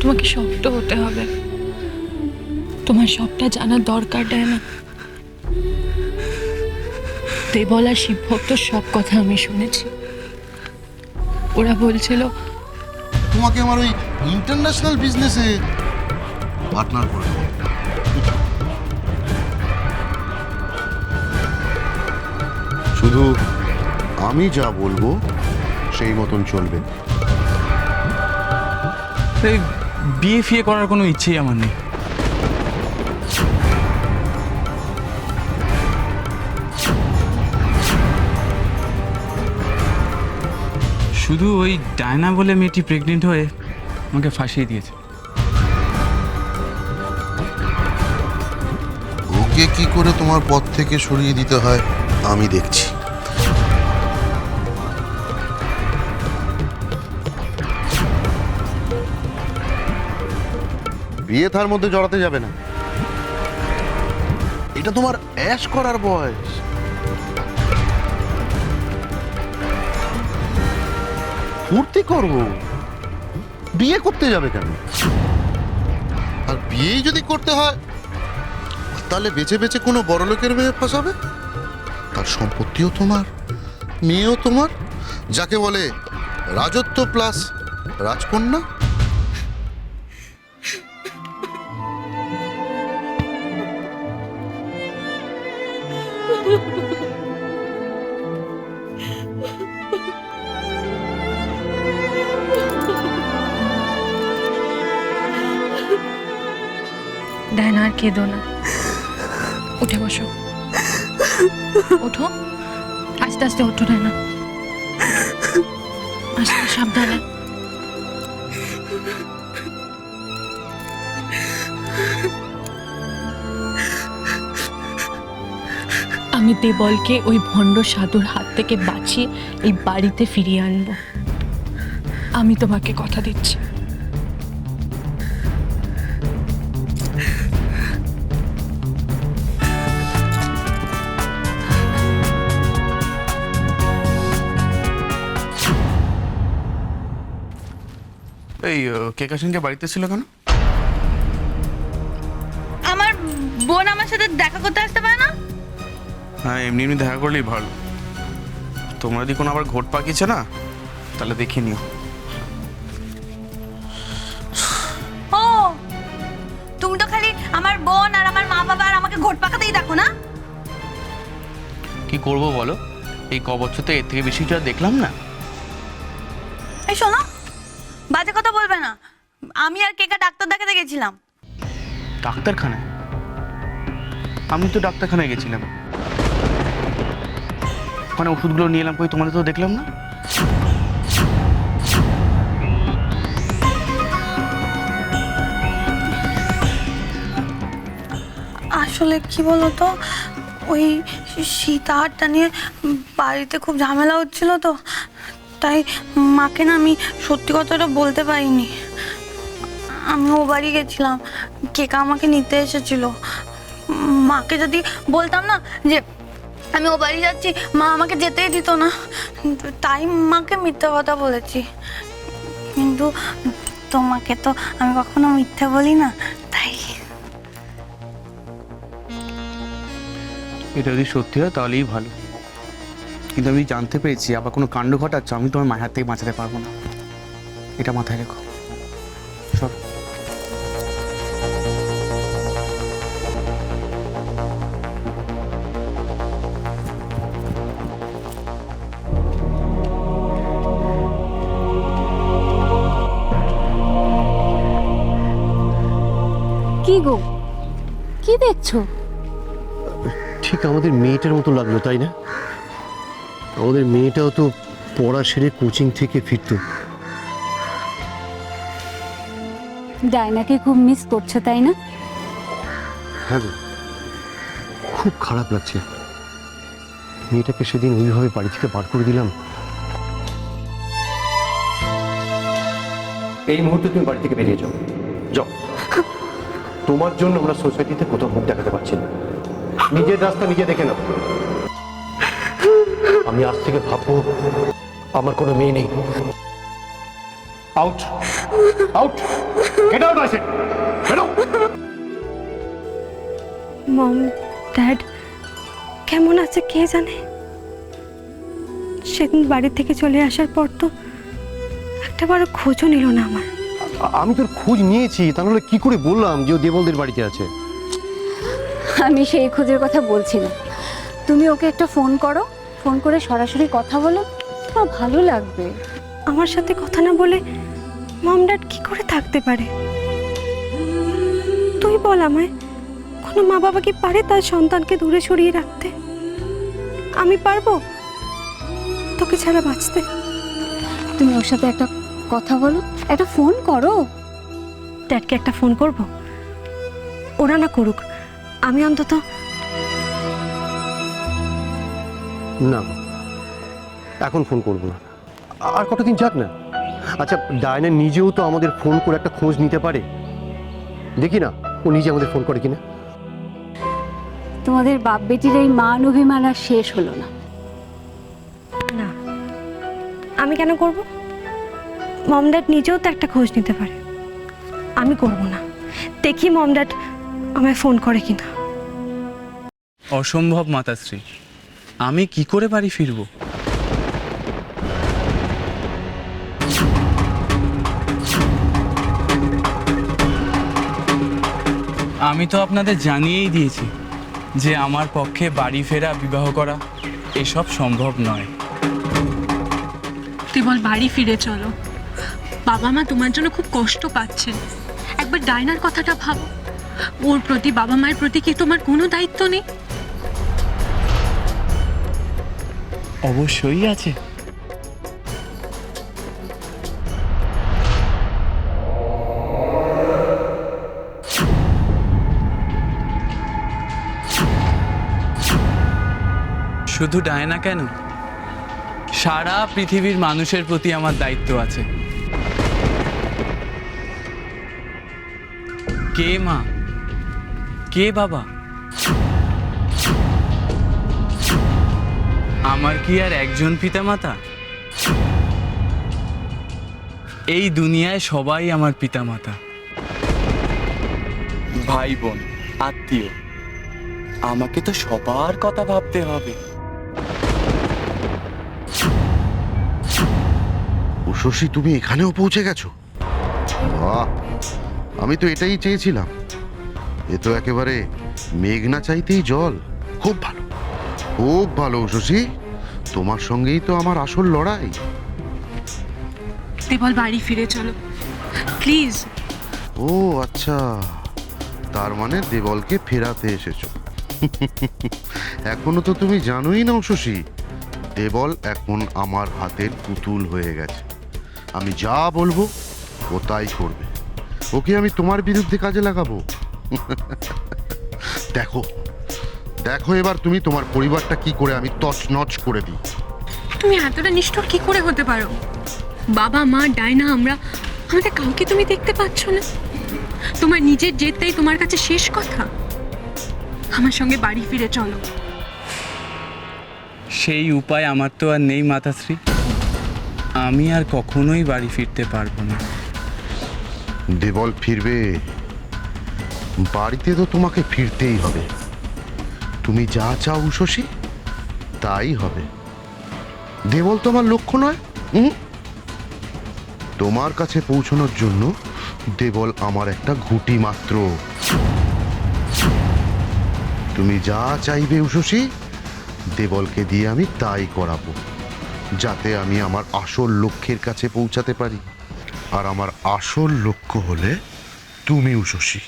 তোমাকে শক্ত হতে হবে। তোমার সবটা জানার দরকার ডায়না। দেবল আর শিবভক্তর সব কথা আমি শুনেছি। ওরা বলছিল তোমাকে আমার ওই ইন্টারন্যাশনাল বিজনেসে পার্টনার করে দেবো। শুধু আমি যা বলবো সেই মতন চলবে। এই বিয়ে ফিয়ে করার কোনো ইচ্ছেই আমার নেই। শুধু ওই ডায়না বলে মেয়েটি প্রেগনেন্ট হয়ে আমাকে ফাঁসিয়ে দিয়েছে। ওকে কি করে তোমার পথ থেকে সরিয়ে দিতে হয় আমি দেখছি। বিয়ে তার মধ্যে জড়াতে যাবে না। এটা তোমার অ্যাশ করার বয়স। ফুর্তি করব, বিয়ে করতে যাবে কেন? আর বিয়েই যদি করতে হয় তাহলে বেছে বেছে কোনো বড়লোকের মেয়ে ফাঁসাবে। তার সম্পত্তিও তোমার, মেয়েও তোমার, যাকে বলে রাজত্ব প্লাস রাজকন্যা। ডায়না আর কেঁদো না, উঠে বসো। ওঠো, আস্তে আস্তে ওঠো ডায়না, আস্তে সাবধানে। আমি দেবলকে ওই ভণ্ড সাধুর হাত থেকে বাঁচিয়ে এই বাড়িতে ফিরিয়ে আনবো। আমি তোমাকে কথা দিচ্ছি। এই কেকা সঙ্গে বাড়িতে ছিল কেন? আমার বোন আমার সাথে দেখা করতে আসতে পারে না? হ্যাঁ, এমনি এমনি দেখা করলেই ভালো। তোমরা যদি কোনো আবার ঘোট পাকিয়েছে না তাহলে দেখে নিও। ও, তুমি তো খালি আমার বোন আর আমার মা বাবা আর আমাকে ঘোট পাকাতেই দেখো না? কি করব বলো, এই ক বছর তো এর থেকে বেশি কিছু আর দেখলাম না। এই শোনো, বাজে কথা বলবে না। আমি আর কেকা ডাক্তার দেখাতে গেছিলাম। ডাক্তারখানায়? আমি তো ডাক্তারখানায় গেছিলাম, ওখানে ওষুধগুলো নিয়ে এলাম, কই তোমাদের তো দেখলাম না। আসলে কি বলতো, ওই সীতাহারটা নিয়ে বাড়িতে খুব ঝামেলা হচ্ছিল তো, তাই মাকে না আমি সত্যি কথাটা বলতে পারিনি। আমি ও বাড়ি গেছিলাম, কেকা আমাকে নিতে এসেছিল। মাকে যদি বলতাম না যে আমি ও বাড়ি যাচ্ছি, মা আমাকে যেতেই দিত না, তাই মাকে মিথ্যে কথা বলেছি। কিন্তু তোমাকে তো আমি কখনো মিথ্যে বলি না, তাই। এটা যদি সত্যি হয় তাহলেই ভালো, কিন্তু আমি জানতে পেরেছি আবার কোনো কাণ্ড ঘটাচ্ছ, আমি তোমার মায়ের হাত থেকে বাঁচাতে পারবো না, এটা মাথায় রেখো। সব কি গো, কি দেখছো? ঠিক আমাদের মেয়েটার মতো লাগলো, তাই না? আমাদের মেয়েটাও তো পড়া সেরে কোচিং থেকে ফিরতো। ডায়নাকে খুব মিস করছো, তাই না? হ্যাঁ গো, খুব খারাপ লাগছে। মেয়েটাকে সেদিন ওইভাবে বাড়ি থেকে বার করে দিলাম। এই মুহূর্তে তুমি বাড়ি থেকে বেরিয়ে যাও, যাও। তোমার জন্য আমরা সোসাইটিতে কোথাও মুখ দেখাতে পারছি না। নিজের রাস্তা নিজে দেখে নাও। আমি আজ থেকে ভাববো আমার কোনো মেয়ে নেই, out out get out I said বেরো। মম ড্যাড কেমন আছে কে জানে। সেদিন বাড়ি থেকে চলে আসার পর তো একটাবারও খোঁজও নিল না আমার। আমি তোর খোঁজ নিয়েছি, তাহলে কি করে বললাম যে ও দেবলদের বাড়িতে আছে? আমি সেই খোঁজের কথা বলছি না, তুমি ওকে একটা ফোন করো, ফোন করে সরাসরি কথা বলো, তোমার ভালো লাগবে। আমার সাথে কথা না বলে মম ড্যাড কি করে থাকতে পারে? তুই বল আমায়, কোনো মা বাবা কি পারে তার সন্তানকে দূরে সরিয়ে রাখতে? আমি পারবো তোকে ছাড়া বাঁচতে? তুমি ওর সাথে একটা কথা বলো, একটা ফোন করো। ড্যাডকে একটা ফোন করব, ওরা না করুক, আমি অন্তত। না, এখন ফোন করবো না, আর কতদিন যাক না। আচ্ছা, ডায়না নিজেও তো আমাদের ফোন করে একটা খোঁজ নিতে পারে, দেখি না ও নিজে আমাদের ফোন করে কিনা। তোমাদের বাপ বেটির এই মান অভিমান আর শেষ হলো না। না, আমি কেন করব? মম ড্যাড নিজেও তো একটা খোঁজ নিতে পারে, আমি করব না। দেখি মম ড্যাড আমায় ফোন করে কিনা। অসম্ভব মাতাশ্রী, আমি কি করে বাড়ি ফিরবো? আমি তো আপনাদের জানিয়েই দিয়েছি যে আমার পক্ষে বাড়ি ফেরা, বিবাহ করা এসব সম্ভব নয়। তুই বল বাড়ি ফিরে চলো, বাবা মা তোমার জন্য খুব কষ্ট পাচ্ছেন। একবার ডায়নার কথাটা ভাবো, ওর প্রতি, বাবা মায়ের প্রতি কি তোমার কোনো দায়িত্ব নেই? অবশ্যই আছে। শুধু ডায়না কেন, সারা পৃথিবীর মানুষের প্রতি আমার দায়িত্ব আছে। কে মা, কে বাবা? আমার কি আর একজন পিতামাতা? এই দুনিয়ায় সবাই আমার পিতামাতা। ভাই বোন, আত্মীয়, আমাকে তো সবার কথা ভাবতে হবে। শশী, তুমি এখানেও পৌঁছে গেছো? বাহ, আমি তো এটাই চেয়েছিলাম। এ তো একেবারে মেঘ না চাইতেই জল। খুব ভালো, খুব ভালো শশী, তোমার সঙ্গেই তো আমার আসল লড়াই। তুই বল বাড়ি ফিরে চলো প্লিজ। ও আচ্ছা, তার মানে দেবলকে ফেরাতে এসেছো। এখনো তো তুমি জানোই না শশী, দেবল এখন আমার হাতের পুতুল হয়ে গেছে। আমি যা বলবো ও তাই করবে। ওকে আমি তোমার বিরুদ্ধে কাজে লাগাবো। দেখো দেখো এবার তুমি তোমার পরিবারটা কি করে আমি তছনছ করে দিই। তুমি এতটা নিষ্ঠুর কি করে হতে পারো? বাবা মা, ডায়না, আমাদের কাউকে তুমি দেখতে পাচ্ছ না? তোমার নিজের জেদটাই তোমার কাছে শেষ কথা? আমার সঙ্গে বাড়ি ফিরে চলো। সেই উপায় আমার তো আর নেই মাতাশ্রী, আমি আর কখনোই বাড়ি ফিরতে পারবো না। দেবল ফিরবে, বাড়িতে তো তোমাকে ফিরতেই হবে। তুমি যা চাও শশী তাই হবে। দেবল তোমার লক্ষ্য নয়। তোমার কাছে পৌঁছানোর জন্য দেবল আমার একটা ঘুঁটি মাত্র। তুমি যা চাইবে উষসী, দেবলকে দিয়ে আমি তাই করাবো, যাতে আমি আমার আসল লক্ষ্যের কাছে পৌঁছাতে পারি। আর আমার আসল লক্ষ্য হলে তুমি উষসী।